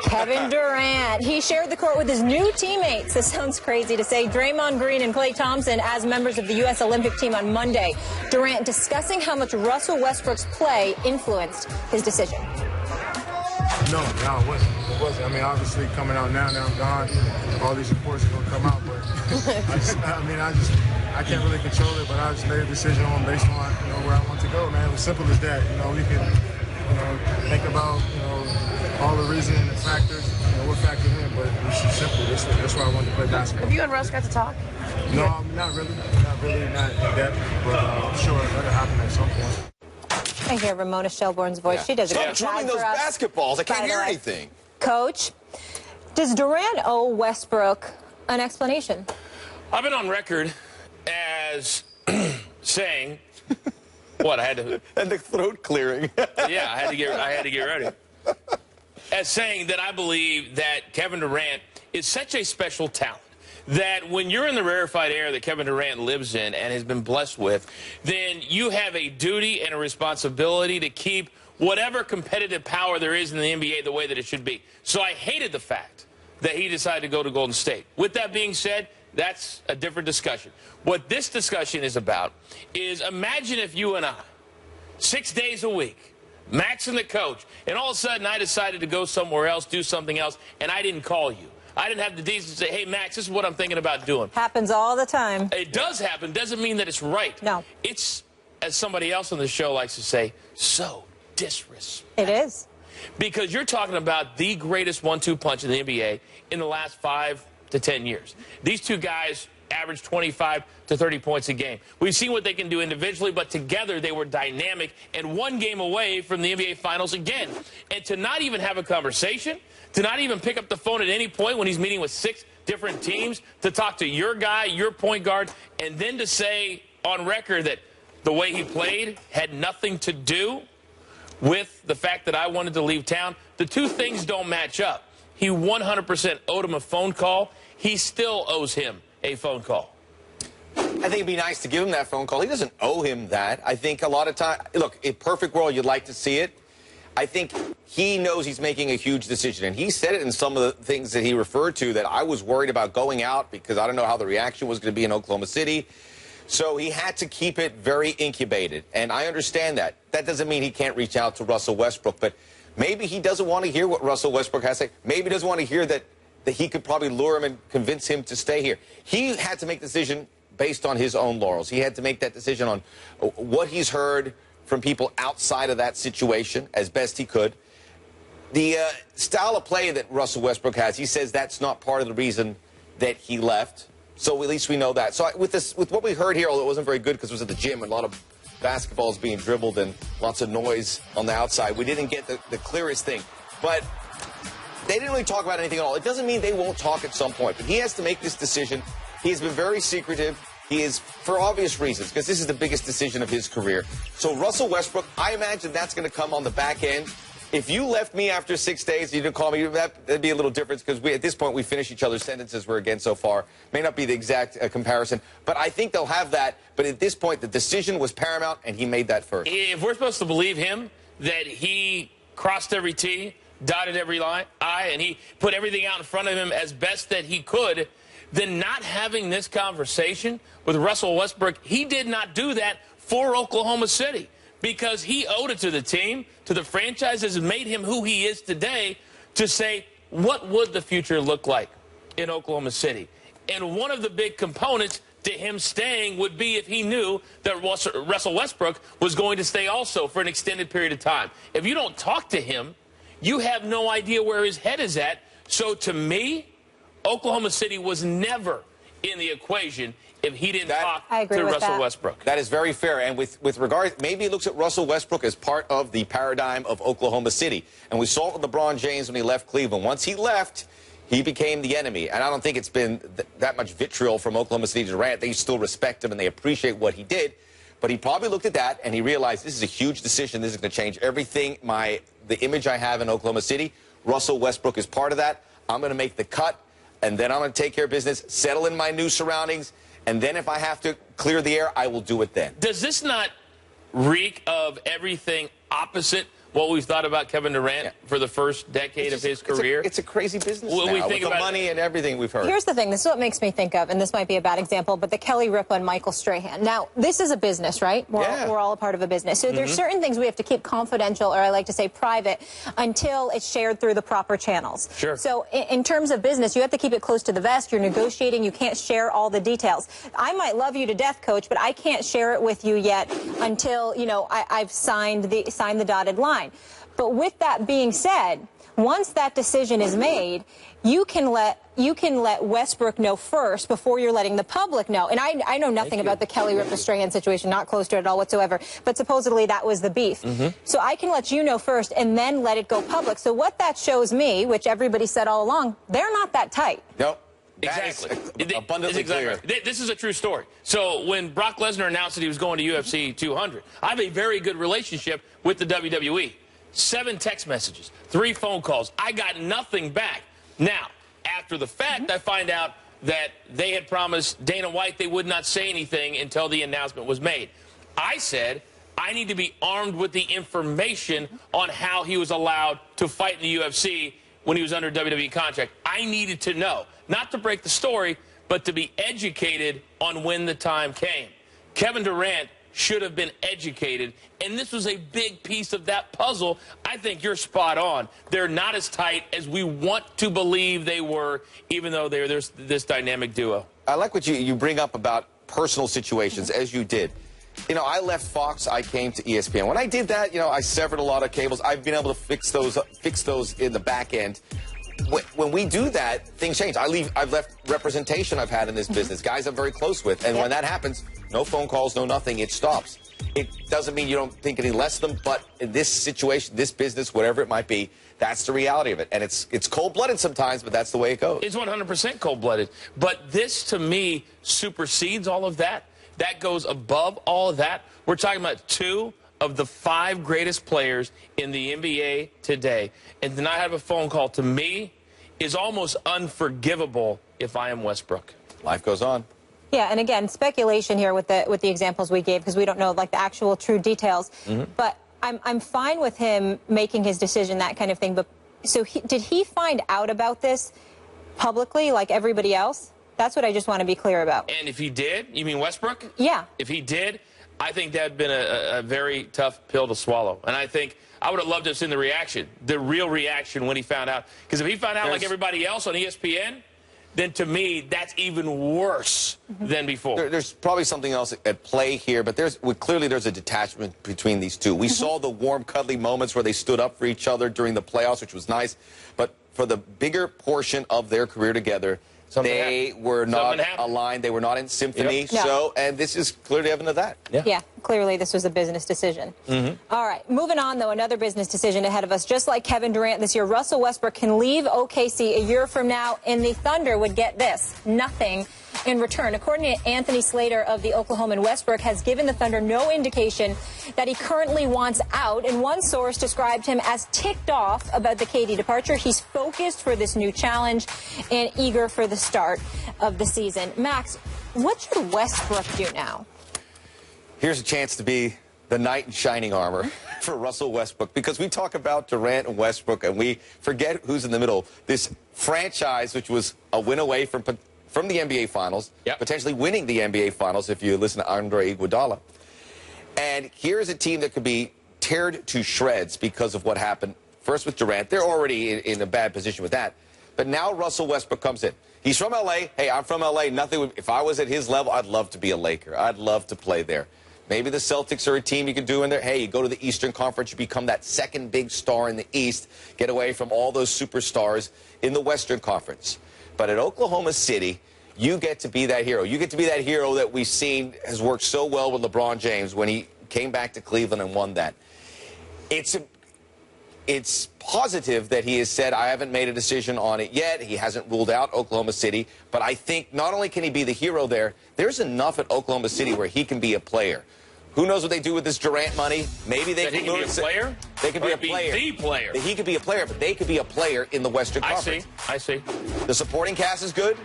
Kevin Durant. He shared the court with his new teammates. This sounds crazy to say. Draymond Green and Klay Thompson as members of the U.S. Olympic team on Monday. Durant discussing how much Russell Westbrook's play influenced his decision. No, it wasn't. I mean, obviously, coming out now I'm gone. All these reports are going to come out, but I can't really control it, but I just made a decision based on, where I want to go, man. It was simple as that. We can, think about, all the reasons and the factors, what factors in, but it's just simple. That's why I wanted to play basketball. Have you and Russ got to talk? No, not really, not in depth, but I'm sure that'll happen at some point. I hear Ramona Shelbourne's voice. She does a good job. Stop dribbling those basketballs. I can't hear anything. Coach, does Durant owe Westbrook an explanation? I've been on record as saying what I had to. And the throat clearing. Yeah, I had to get ready. As saying that I believe that Kevin Durant is such a special talent that when you're in the rarefied air that Kevin Durant lives in and has been blessed with, then you have a duty and a responsibility to keep whatever competitive power there is in the NBA the way that it should be. So I hated the fact that he decided to go to Golden State. With that being said, that's a different discussion. What this discussion is about is imagine if you and I, 6 days a week, Max and the coach, and all of a sudden I decided to go somewhere else, do something else, and I didn't call you. I didn't have the decency to say, hey, Max, this is what I'm thinking about doing. Happens all the time. It does happen. Doesn't mean that it's right. No. It's, as somebody else on the show likes to say, so disrespectful. It is. Because you're talking about the greatest 1-2 punch in the NBA in the last 5 to 10 years. These two guys average 25 to 30 points a game. We've seen what they can do individually, but together they were dynamic and one game away from the NBA Finals again. And to not even have a conversation, to not even pick up the phone at any point when he's meeting with 6 different teams, to talk to your guy, your point guard, and then to say on record that the way he played had nothing to do with the fact that I wanted to leave town. The two things don't match up. He 100% owed him a phone call. He still owes him a phone call. I think it'd be nice to give him that phone call. He doesn't owe him that. I think a lot of time, look, in perfect world, you'd like to see it. I think he knows he's making a huge decision, and he said it in some of the things that he referred to, that I was worried about going out because I don't know how the reaction was going to be in Oklahoma City. So he had to keep it very incubated, and I understand that. That doesn't mean he can't reach out to Russell Westbrook, but maybe he doesn't want to hear what Russell Westbrook has to say. Maybe he doesn't want to hear that he could probably lure him and convince him to stay here. He had to make the decision based on his own laurels. He had to make that decision on what he's heard from people outside of that situation as best he could. The style of play that Russell Westbrook has, he says that's not part of the reason that he left. So at least we know that. So with what we heard here, although it wasn't very good because it was at the gym and a lot of basketballs being dribbled and lots of noise on the outside, we didn't get the clearest thing. But they didn't really talk about anything at all. It doesn't mean they won't talk at some point, but he has to make this decision. He has been very secretive. He is, for obvious reasons, because this is the biggest decision of his career. So Russell Westbrook, I imagine that's going to come on the back end. If you left me after 6 days, you didn't call me, that'd be a little different because at this point we finish each other's sentences we're again so far. May not be the exact comparison, but I think they'll have that. But at this point, the decision was paramount, and he made that first. If we're supposed to believe him that he crossed every T, dotted every I, and he put everything out in front of him as best that he could, then not having this conversation with Russell Westbrook, he did not do that for Oklahoma City because he owed it to the team, to the franchises, and made him who he is today to say, what would the future look like in Oklahoma City? And one of the big components to him staying would be if he knew that Russell Westbrook was going to stay also for an extended period of time. If you don't talk to him, you have no idea where his head is at. So to me, Oklahoma City was never in the equation if he didn't talk to Russell Westbrook. That is very fair. And with regard, maybe he looks at Russell Westbrook as part of the paradigm of Oklahoma City. And we saw it with LeBron James when he left Cleveland. Once he left, he became the enemy. And I don't think it's been that much vitriol from Oklahoma City to Durant. They still respect him and they appreciate what he did. But he probably looked at that and he realized this is a huge decision. This is going to change everything, the image I have in Oklahoma City. Russell Westbrook is part of that. I'm going to make the cut, and then I'm going to take care of business, settle in my new surroundings, and then if I have to clear the air, I will do it then. Does this not reek of everything opposite what we've thought about Kevin Durant for the first decade of his career. It's a crazy business When now, we think with the about money and everything we've heard. Here's the thing. This is what makes me think of, and this might be a bad example, but the Kelly Ripa and Michael Strahan. Now, this is a business, right? We're all a part of a business. So there's certain things we have to keep confidential, or I like to say private, until it's shared through the proper channels. Sure. So in terms of business, you have to keep it close to the vest. You're negotiating. You can't share all the details. I might love you to death, Coach, but I can't share it with you yet until, you know, I've signed the dotted line. But with that being said, once that decision is made, you can let Westbrook know first before you're letting the public know. And I know nothing about the Kelly Ripa Strahan situation, not close to it at all whatsoever. But supposedly that was the beef. So I can let you know first and then let it go public. So what that shows me, which everybody said all along, they're not that tight. Nope. Exactly. Abundantly clear. This is a true story. So when Brock Lesnar announced that he was going to UFC 200, I have a very good relationship with the WWE. 7 text messages, 3 phone calls. I got nothing back. Now, after the fact, I find out that they had promised Dana White they would not say anything until the announcement was made. I said, I need to be armed with the information on how he was allowed to fight in the UFC when he was under a WWE contract. I needed to know, not to break the story, but to be educated on when the time came. Kevin Durant should have been educated, and this was a big piece of that puzzle. I think you're spot on. They're not as tight as we want to believe they were, even though there's this dynamic duo. I like what you bring up about personal situations, as you did. You know, I left Fox, I came to ESPN. When I did that, you know, I severed a lot of cables. I've been able to fix those in the back end. When we do that, things change. I've left representation I've had in this business, guys I'm very close with, and when that happens, no phone calls, no nothing, it stops. It doesn't mean you don't think any less of them, but in this situation, this business, whatever it might be, that's the reality of it. And it's cold-blooded sometimes, but that's the way it goes. It's 100% cold-blooded. But this, to me, supersedes all of that. That goes above all of that. We're talking about 2 of the 5 greatest players in the NBA today. And to not have a phone call, to me, is almost unforgivable if I am Westbrook. Life goes on. Yeah, and again, speculation here with the examples we gave, because we don't know like the actual true details. But I'm fine with him making his decision, that kind of thing. But so did he find out about this publicly like everybody else? That's what I just want to be clear about. And if he did, you mean Westbrook? Yeah. If he did, I think that had been a very tough pill to swallow. And I think I would have loved to have seen the reaction, the real reaction when he found out. Because if he found out like everybody else on ESPN, then to me, that's even worse than before. There's probably something else at play here, but clearly there's a detachment between these two. We saw the warm, cuddly moments where they stood up for each other during the playoffs, which was nice. But for the bigger portion of their career together, they were not aligned. They were not in symphony. Yep. No. So, and this is clearly evidence of that. Yeah, clearly this was a business decision. All right, moving on, though, another business decision ahead of us. Just like Kevin Durant this year, Russell Westbrook can leave OKC a year from now, and the Thunder would get this, nothing in return. According to Anthony Slater of the Oklahoman, Westbrook has given the Thunder no indication that he currently wants out, and one source described him as ticked off about the KD departure. He's focused for this new challenge and eager for the start of the season. Max, what should Westbrook do now? Here's a chance to be the knight in shining armor for Russell Westbrook, because we talk about Durant and Westbrook and we forget who's in the middle. This franchise, which was a win away from the NBA Finals, potentially winning the NBA Finals if you listen to Andre Iguodala. And here's a team that could be teared to shreds because of what happened first with Durant. They're already in a bad position with that. But now Russell Westbrook comes in. He's from L.A. Hey, I'm from L.A. If I was at his level, I'd love to be a Laker. I'd love to play there. Maybe the Celtics are a team you can do in there. Hey, you go to the Eastern Conference, you become that second big star in the East, get away from all those superstars in the Western Conference. But at Oklahoma City, you get to be that hero. You get to be that hero that we've seen has worked so well with LeBron James when he came back to Cleveland and won that. It's positive that he has said, I haven't made a decision on it yet. He hasn't ruled out Oklahoma City. But I think not only can he be the hero there, there's enough at Oklahoma City where he can be a player. Who knows what they do with this Durant money? Maybe they can be a player? They could be a player. The player. He could be a player, but they could be a player in the Western Conference. I see. The supporting cast is good.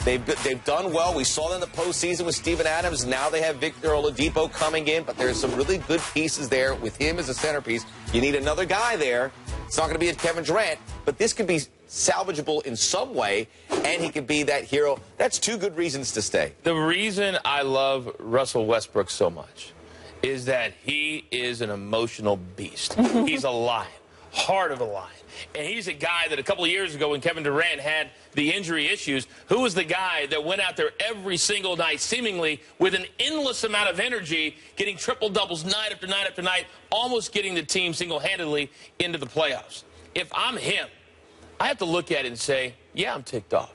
They've done well. We saw them in the postseason with Steven Adams. Now they have Victor Oladipo coming in, but there's some really good pieces there with him as a centerpiece. You need another guy there. It's not going to be a Kevin Durant, but this could be salvageable in some way, and he could be that hero. That's two good reasons to stay. The reason I love Russell Westbrook so much is that he is an emotional beast. He's a lion, heart of a lion. And he's a guy that a couple of years ago when Kevin Durant had the injury issues, who was the guy that went out there every single night seemingly with an endless amount of energy, getting triple-doubles night after night after night, almost getting the team single-handedly into the playoffs. If I'm him, I have to look at it and say, yeah, I'm ticked off.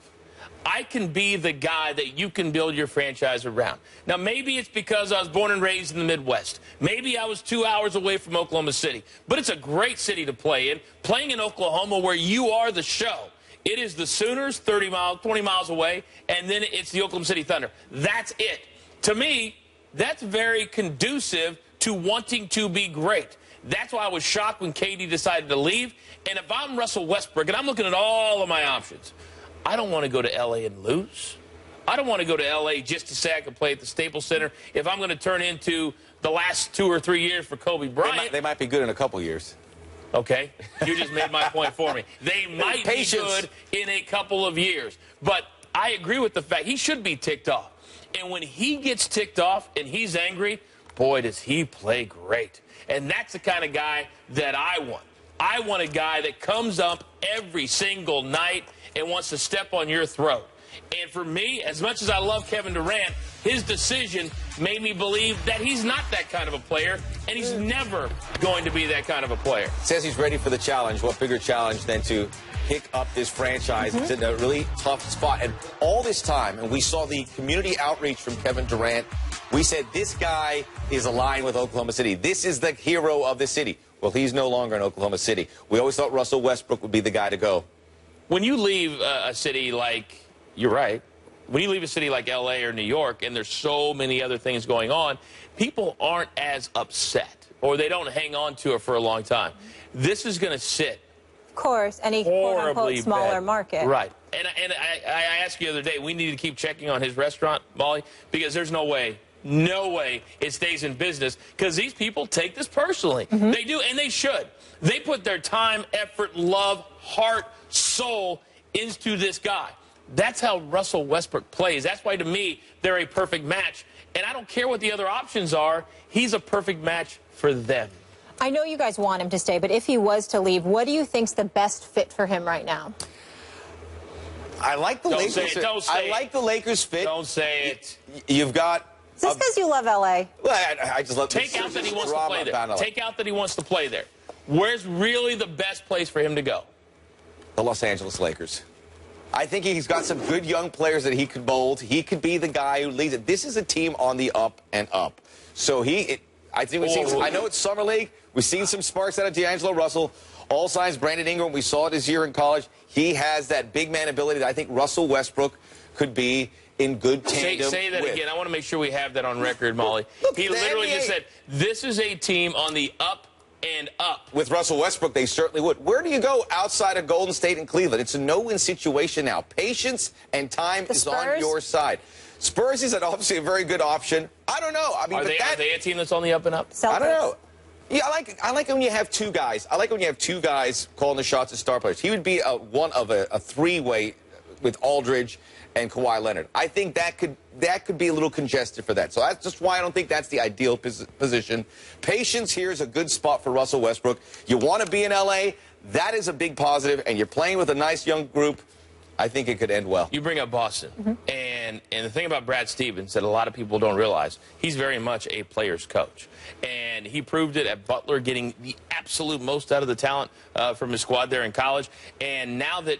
I can be the guy that you can build your franchise around. Now, maybe it's because I was born and raised in the Midwest. Maybe I was 2 hours away from Oklahoma City. But it's a great city to play in. Playing in Oklahoma where you are the show. It is the Sooners, 20 miles away, and then it's the Oklahoma City Thunder. That's it. To me, that's very conducive to wanting to be great. That's why I was shocked when KD decided to leave. And if I'm Russell Westbrook, and I'm looking at all of my options, I don't want to go to L.A. and lose. I don't want to go to L.A. just to say I can play at the Staples Center if I'm going to turn into the last 2 or 3 years for Kobe Bryant. They might be good in a couple years. Okay, you just made my point for me. They might be good in a couple of years. But I agree with the fact he should be ticked off. And when he gets ticked off and he's angry, boy, does he play great. And that's the kind of guy that I want. I want a guy that comes up every single night and wants to step on your throat. And for me, as much as I love Kevin Durant, his decision made me believe that he's not that kind of a player, and he's never going to be that kind of a player. Says he's ready for the challenge. What bigger challenge than to pick up this franchise? It's in a really tough spot. And all this time, and we saw the community outreach from Kevin Durant, we said this guy is aligned with Oklahoma City. This is the hero of the city. Well, he's no longer in Oklahoma City. We always thought Russell Westbrook would be the guy to go. When you leave a city like, you're right, when you leave a city like L.A. or New York and there's so many other things going on, people aren't as upset or they don't hang on to it for a long time. This is going to sit. Of course, any quote-unquote smaller market. Right. And I asked you the other day, we need to keep checking on his restaurant, Molly, because there's no way it stays in business because these people take this personally. They do, and they should. They put their time, effort, love, heart, soul into this guy. That's how Russell Westbrook plays. That's why, to me, they're a perfect match. And I don't care what the other options are. He's a perfect match for them. I know you guys want him to stay, but if he was to leave, what do you think's the best fit for him right now? I like the Lakers. I like the Lakers fit. Don't say it. You've got. Is this because you love L.A.? Well, I just love. Take out that he wants to play there. Take out that he wants to play there. Where's really the best place for him to go? The Los Angeles Lakers. I think he's got some good young players that he could mold. He could be the guy who leads it. This is a team on the up and up. So I think we've seen. I know it's summer league. We've seen some sparks out of D'Angelo Russell. All signs, Brandon Ingram. We saw it his year in college. He has that big man ability that I think Russell Westbrook could be in good tandem. Say that again. I want to make sure we have that on record, Molly. He literally just said, "This is a team on the up and up." With Russell Westbrook, they certainly would. Where do you go outside of Golden State and Cleveland? It's a no-win situation now. Patience and time is on your side. Spurs is obviously a very good option. I don't know. I mean, are they a team that's on the up and up? Celtics. I don't know. Yeah, I like when you have two guys. I like when you have two guys calling the shots as star players. He would be one of a three-way with Aldridge and Kawhi Leonard. I think that could be a little congested for that. So that's just why I don't think that's the ideal position. Patience here is a good spot for Russell Westbrook. You want to be in L.A., that is a big positive, and you're playing with a nice young group. I think it could end well. You bring up Boston, and the thing about Brad Stevens that a lot of people don't realize, he's very much a player's coach. And he proved it at Butler, getting the absolute most out of the talent from his squad there in college. And now that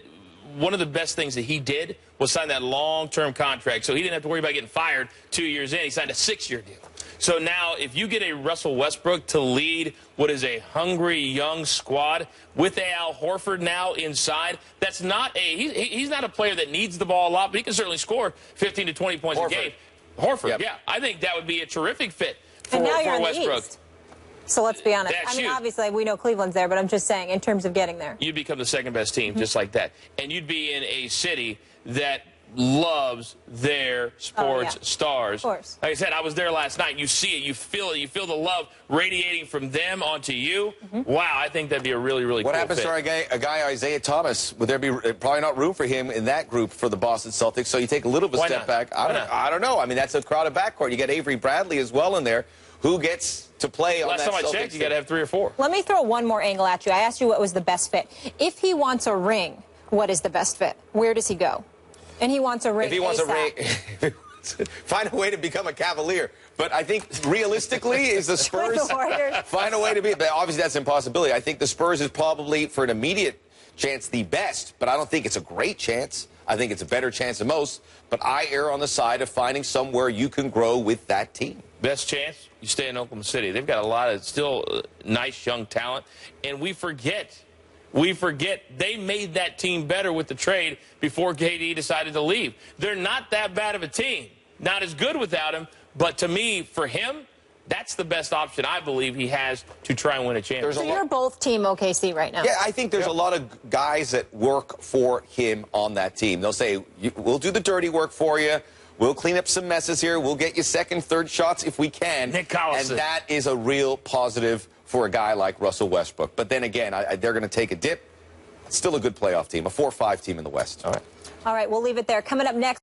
one of the best things that he did was sign that long-term contract, so he didn't have to worry about getting fired 2 years in. He signed a 6-year deal. So now if you get a Russell Westbrook to lead what is a hungry young squad with a Al Horford now inside, that's not he's not a player that needs the ball a lot, but he can certainly score 15 to 20 points a game. Horford, yeah. I think that would be a terrific fit for Westbrook. So let's be honest. That's I mean, obviously, we know Cleveland's there, but I'm just saying, in terms of getting there. You'd become the second-best team just like that. And you'd be in a city that loves their sports stars. Of course. Like I said, I was there last night. You see it. You feel it. You feel the love radiating from them onto you. Wow, I think that'd be a really, really What cool happens fit. to a guy Isaiah Thomas? Would there be probably not room for him in that group for the Boston Celtics? So you take a little bit of a step back. I don't know. I mean, that's a crowded backcourt. You got Avery Bradley as well in there. Who gets to play on that Celtics team? Last time I checked, you got to have 3 or 4. Let me throw one more angle at you. I asked you what was the best fit. If he wants a ring, what is the best fit? Where does he go? And he wants a ring. If he wants a ring, find a way to become a Cavalier. But I think realistically, is the Spurs find a way to be? But obviously, that's an impossibility. I think the Spurs is probably, for an immediate chance, the best. But I don't think it's a great chance. I think it's a better chance than most. But I err on the side of finding somewhere you can grow with that team. Best chance, you stay in Oklahoma City. They've got a lot of still nice young talent. And we forget they made that team better with the trade before KD decided to leave. They're not that bad of a team. Not as good without him, but to me, for him, that's the best option I believe he has to try and win a championship. So you're both Team OKC right now. Yeah, I think there's a lot of guys that work for him on that team. They'll say, we'll do the dirty work for you. We'll clean up some messes here. We'll get you second, third shots if we can. Nick Collison. And that is a real positive for a guy like Russell Westbrook. But then again, they're going to take a dip. It's still a good playoff team, a 4-5 team in the West. All right, we'll leave it there. Coming up next.